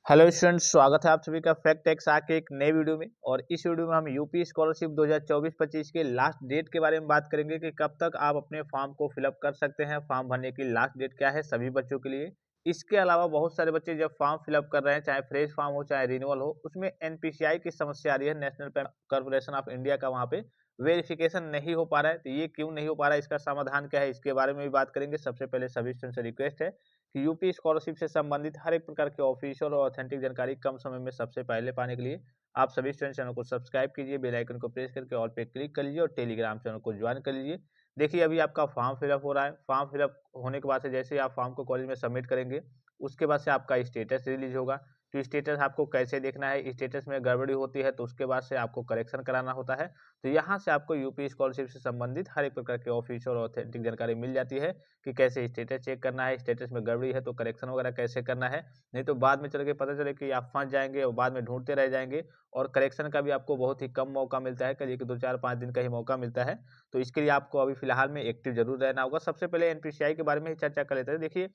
Hello students, स्वागत है आप सभी का फैक्ट टेक्स आके एक नए वीडियो में। और इस वीडियो में हम यूपी स्कॉलरशिप 2024-25 के लास्ट डेट के बारे में बात करेंगे कि कब तक आप अपने फॉर्म को फिलअप कर सकते हैं। फॉर्म भरने की लास्ट डेट क्या है सभी बच्चों के लिए। इसके अलावा बहुत सारे बच्चे जब फॉर्म फिलअप कर रहे हैं, चाहे फ्रेश फॉर्म हो चाहे रिन्यूअल हो, उसमें एनपीसीआई की समस्या आ रही है। National payment corporation of India का वहाँ पे वेरिफिकेशन नहीं हो पा रहा है। तो ये क्यों नहीं हो पा रहा है, इसका समाधान क्या है, इसके बारे में भी बात करेंगे। सबसे पहले सभी स्टूडेंट से रिक्वेस्ट है कि यूपी स्कॉलरशिप से संबंधित हर एक प्रकार के ऑफिशियल और ऑथेंटिक जानकारी कम समय में सबसे पहले पाने के लिए आप सभी स्टूडेंट चैनल को सब्सक्राइब कीजिए, बेल आइकन को प्रेस करके ऑल पे क्लिक कर लीजिए और टेलीग्राम चैनल को ज्वाइन कर लीजिए। देखिए, अभी आपका फॉर्म फिलअप हो रहा है। फॉर्म फिलअप होने के बाद से जैसे ही आप फॉर्म को कॉलेज में सबमिट करेंगे, उसके बाद से आपका स्टेटस रिलीज होगा। तो स्टेटस आपको कैसे देखना है, स्टेटस में गड़बड़ी होती है तो उसके बाद से आपको करेक्शन कराना होता है। तो यहाँ से आपको यूपी स्कॉलरशिप से संबंधित हर एक प्रकार के ऑफिशियल और ऑथेंटिक जानकारी मिल जाती है कि कैसे स्टेटस चेक करना है, स्टेटस में गड़बड़ी है तो करेक्शन वगैरह कैसे करना है। नहीं तो बाद में चल के पता चले कि आप फंस जाएंगे और बाद में ढूंढते रह जाएंगे। और करेक्शन का भी आपको बहुत ही कम मौका मिलता है, करिए कि 2 4 5 दिन का ही मौका मिलता है। तो इसके लिए आपको अभी फिलहाल में एक्टिव जरूर रहना होगा। सबसे पहले एनपीसीआई के बारे में ही चर्चा कर लेते हैं। देखिए,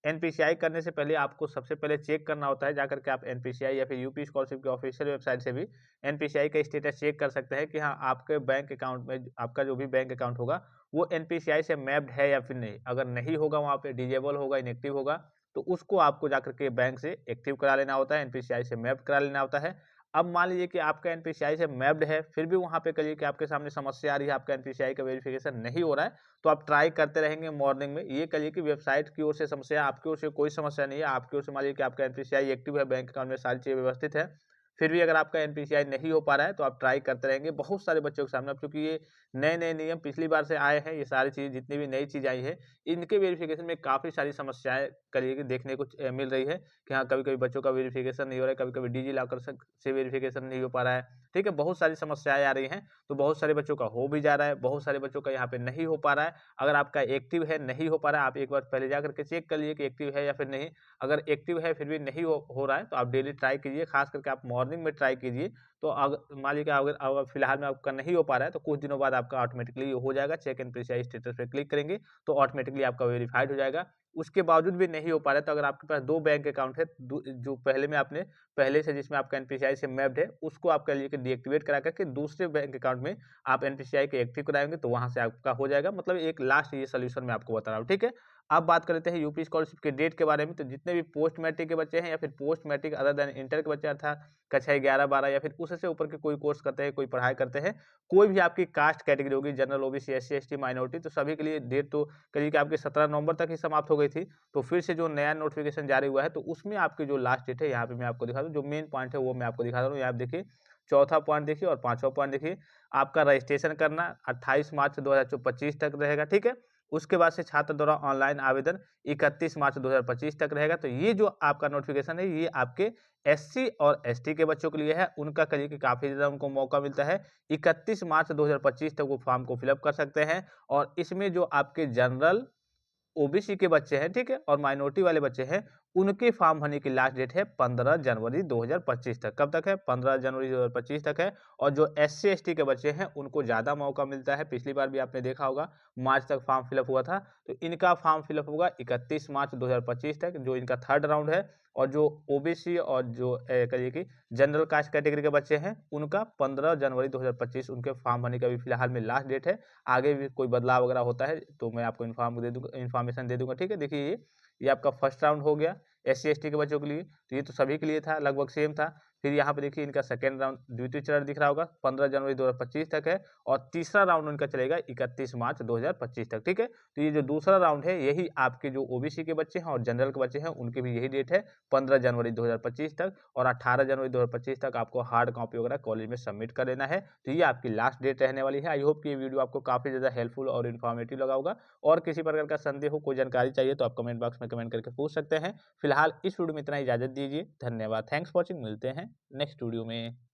एनपीसीआई करने से पहले आपको सबसे पहले चेक करना होता है, जाकर के आप एनपीसीआई या फिर यूपी स्कॉलरशिप की ऑफिशियल वेबसाइट से भी एनपीसीआई का स्टेटस चेक कर सकते हैं कि हाँ, आपके बैंक अकाउंट में आपका जो भी बैंक अकाउंट होगा वो एनपीसीआई से मैप्ड है या फिर नहीं। अगर नहीं होगा, वहाँ पे डिजेबल होगा, इनएक्टिव होगा, तो उसको आपको जाकर के बैंक से एक्टिव करा लेना होता है, एनपीसीआई से मैप्ड करा लेना होता है। अब मान लीजिए कि आपका एनपीसीआई से मैप्ड है, फिर भी वहाँ पे कहिए कि आपके सामने समस्या आ रही है, आपका एनपीसीआई का वेरिफिकेशन नहीं हो रहा है, तो आप ट्राई करते रहेंगे मॉर्निंग में। ये कहिए कि वेबसाइट की ओर से समस्या, आपकी ओर से कोई समस्या नहीं है। आपकी ओर से मान लीजिए कि आपका एनपीसीआई एक्टिव है, बैंक अकाउंट में सारी चीज़ें व्यवस्थित है, फिर भी अगर आपका एनपीसीआई नहीं हो पा रहा है तो आप ट्राई करते रहेंगे। बहुत सारे बच्चों के सामने, अब चूंकि ये नए-नए नियम पिछली बार से आए हैं, ये सारी चीज़ जितनी भी नई चीज़ आई है, इनके वेरिफिकेशन में काफ़ी सारी समस्याएँ करिए कि देखने को मिल रही है कि हाँ, कभी-कभी बच्चों का वेरिफिकेशन नहीं हो रहा है, कभी-कभी डिजी लॉकर से वेरिफिकेशन नहीं हो पा रहा है। ठीक है, बहुत सारी समस्याएँ आ रही हैं, तो बहुत सारे बच्चों का हो भी जा रहा है, बहुत सारे बच्चों का यहाँ पे नहीं हो पा रहा है। अगर आपका एक्टिव है, नहीं हो पा रहा है, आप एक बार पहले जा करके चेक कर लीजिए कि एक्टिव है या फिर नहीं। अगर एक्टिव है फिर भी नहीं हो रहा है तो आप डेली ट्राई कीजिए, खास करके आप मॉर्निंग में ट्राई कीजिए। तो मान लीजिए कि अगर अगर फिलहाल में आपका नहीं हो पा रहा है तो कुछ दिनों बाद आपका ऑटोमेटिकली हो जाएगा। चेक एंड प्रीसाइज स्टेटस पे क्लिक करेंगे तो ऑटोमेटिकली आपका वेरीफाइड हो जाएगा। उसके बावजूद भी नहीं हो पा रहा है तो अगर आपके पास 2 बैंक अकाउंट है, जो पहले में आपने पहले से जिसमें आपका एनपीसीआई से मैप्ड है, उसको आप कह लीजिए कि डीएक्टिवेट करा करके दूसरे बैंक अकाउंट में आप एनपीसीआई के एक्टिव कराएंगे तो वहां से आपका हो जाएगा। मतलब एक लास्ट ये सोल्यूशन मैं आपको बता रहा हूँ। ठीक है, अब बात कर लेते हैं यूपी स्कॉलरशिप के डेट के बारे में। तो जितने भी पोस्ट मैट्रिक के बच्चे हैं या फिर post matric other than inter के बच्चे अर्थात कक्षा 11-12 या फिर उससे ऊपर के कोई कोर्स करते हैं, कोई पढ़ाई करते हैं, कोई भी आपकी कास्ट कैटेगरी होगी, general, OBC, SC, ST, minority, तो सभी के लिए डेट तो करिए कि आपकी 17 नवंबर तक ही समाप्त हो गई थी। तो फिर से जो नया नोटिफिकेशन जारी हुआ है तो उसमें आपकी जो लास्ट डेट है, यहाँ पे मैं आपको दिखा दूँ, जो मेन पॉइंट है वो मैं आपको दिखा रहा हूँ। यहाँ आप देखिए, चौथा पॉइंट देखिए और पांचवा पॉइंट देखिए। आपका रजिस्ट्रेशन करना 28 मार्च 2025 तक रहेगा। ठीक है, उसके बाद से छात्र द्वारा ऑनलाइन आवेदन 31 मार्च 2025 तक रहेगा। तो ये जो आपका नोटिफिकेशन है, ये आपके एससी और एसटी के बच्चों के लिए है। उनका करिए कि काफ़ी ज़्यादा उनको मौका मिलता है। 31 मार्च 2025 तक वो फॉर्म को फिलअप कर सकते हैं। और इसमें जो आपके जनरल, ओबीसी के बच्चे हैं, ठीक है, और माइनॉरिटी वाले बच्चे हैं, उनके फॉर्म भरने की लास्ट डेट है 15 जनवरी 2025 तक। कब तक है? 15 जनवरी 2025 तक है। और जो एससी एसटी के बच्चे हैं उनको ज़्यादा मौका मिलता है। पिछली बार भी आपने देखा होगा, मार्च तक फॉर्म फिलअप हुआ था, तो इनका फॉर्म फिलअप होगा 31 मार्च 2025 तक, जो इनका थर्ड राउंड है। और जो ओबीसी और जो कहिए कि जनरल कास्ट कैटेगरी के बच्चे हैं, उनका 15 जनवरी 2025 उनके फॉर्म भरने का भी फिलहाल में लास्ट डेट है। आगे भी कोई बदलाव वगैरह होता है तो मैं आपको इन्फॉर्मेशन दे दूंगा। ठीक है, देखिए ये आपका फर्स्ट राउंड हो गया एससी एसटी के बच्चों के लिए। तो ये तो सभी के लिए था, लगभग सेम था। फिर यहाँ पे देखिए इनका सेकेंड राउंड, द्वितीय चरण दिख रहा होगा, 15 जनवरी 2025 तक है। और तीसरा राउंड उनका चलेगा 31 मार्च 2025 तक। ठीक है, तो ये जो दूसरा राउंड है, यही आपके जो ओबीसी के बच्चे हैं और जनरल के बच्चे हैं उनकी भी यही डेट है, 15 जनवरी 2025 तक। और 18 जनवरी 2025 तक आपको हार्ड कॉपी वगैरह कॉलेज में सबमिट कर देना है। तो ये आपकी लास्ट डेट रहने वाली है। आई होप कि ये वीडियो आपको काफ़ी ज़्यादा हेल्पफुल और इन्फॉर्मेटिव लगा होगा। और किसी प्रकार का संदेह हो, कोई जानकारी चाहिए तो आप कमेंट बॉक्स में कमेंट करके पूछ सकते हैं। फिलहाल इस वीडियो में इतना, इजाज़त दीजिए। धन्यवाद, थैंक्स फॉर वॉचिंग। मिलते हैं नेक्स्ट वीडियो में।